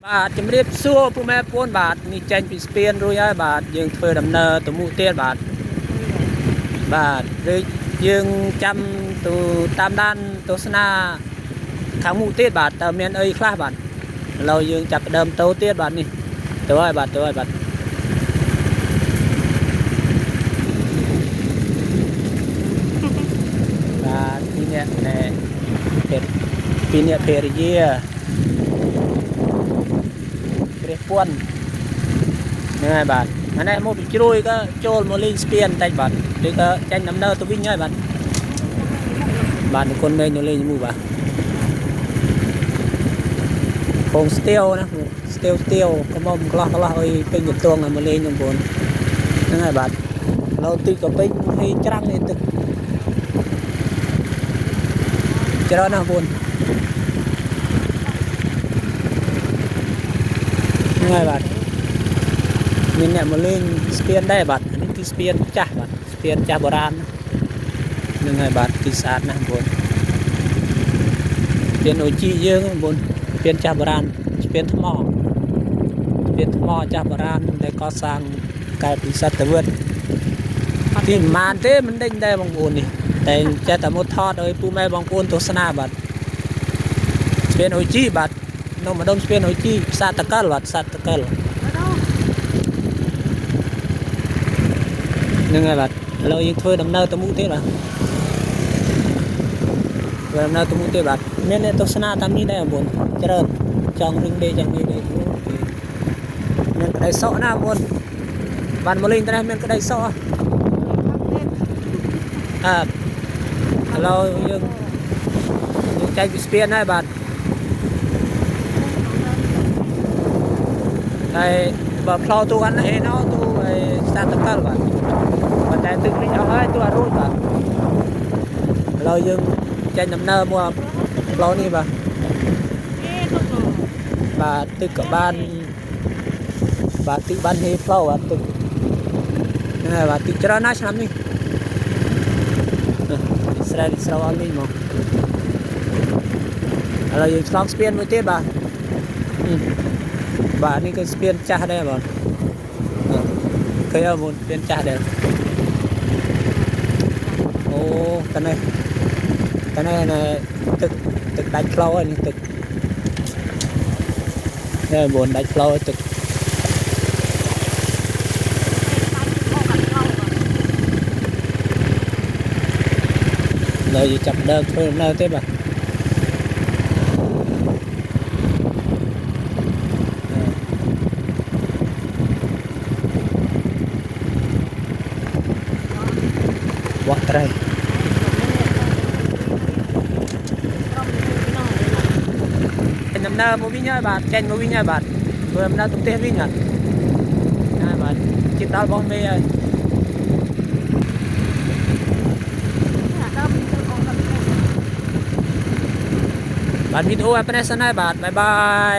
បាទជំរាបសួរពុកម៉ែបងប្អូនបាទនេះចេញពីស្ពានរួចហើយបាទយើងធ្វើដំណើរទៅមុខទៀតបាទឬយើងចាំទៅតាមដានទស្សនាខាងមុខទៀតបាទតើមានអីខ្លះបាទឥឡូវយើងចាប់ផ្ដើមទៅទៀតបាទនេះទៅហើយបាទបាទពីនេះណែពីនេះភេរយាព្រះពន្ធហ្នឹងហើយបាទអានេះមកពីជ្រួយក៏ចូលមកលេងស្ពានបន្តិចបាទឬក៏ចាញ់ដំណើរទៅវិញហើយបាទគុណមេញលេងមួយបាទពងស្ទាវណាស្ទាវក៏មកក្លោះអីពេញទងមកលេងបងប្អូនហ្នឹងហើយបាទនៅទីក៏ពេញហីច្រាំងនេះទឹកច្រើនណាស់បងប្អូនហ្នឹងហើយបាទមានអ្នកមកលេងស្ពានដែរបាទនេះគឺស្ពានចាស់បាទស្ពានចាស់បុរាណហ្នឹងហើយបាទគឺស្អាតណាស់បងប្អូនស្ពានអូជីយើងបងប្អូនស្ពានចាស់បុរាណស្ពានថ្មចាស់បុរាណដែលកសាងកែពីសតវត្សទីប្រមាណទេមិនដេញដែរបងប្អូននេះតែចេះតែមកថតឲ្យពូម៉ែបងប្អូនទស្សនាបាទស្ពានអូជីបាទនៅម្ដុំស្ពានអូជីផ្សារតកលបាទផ្សារតកលហ្នឹងហើយបាទឥឡូវយើងធ្វើដំណើរទៅមុខទៀតបាទមានអ្នកទស្សនាតាមនេះដែរបងប្អូនច្រើនចង់រឹងដេកយ៉ាងនេះដែរមានក្តីសក់ណាបងប្អូនបានមកលេងតែមានក្តីសក់ឥឡូវយើងចែកពីស្ពានហើយបាទហើយបើផ្លោទូអានឯណោទូឯស្តាតកលបាទប៉ុន្តែទឹកវិញអស់ហើយទូអត់រួចបាទឥឡូវយើងចេញដំណើរមកផ្លូវនេះបាទទឹកក៏បានបាទទឹកបានហេផ្លូវបាទទឹកហ្នឹងហើយបាទទឹកច្រើនណាស់ឆ្នាំនេះស្រែស្រោអត់នេះមកឥឡូវយើងឆ្លងស្ពានមួយទៀតបាទនេះគឺស្ពានចាស់ដែរបងឃើញអត់បងស្ពានចាស់ដែរអូតនេះទឹកដាច់ផ្លូវហើយនេះទឹកនេះបងដាច់ផ្លូវទឹកនៅចាប់ដើមធ្វើនៅទេបាទបោះត្រីដំណើរមកវិញហើយបាទចេញមកវិញហើយបាទធ្វើដំណើរទៅផ្ទះវិញហើយបាទជិះដល់បងមេហើយបាទវីដេអូឲ្យប៉ុណ្ណេះសិនហើយបាទបាយបាយ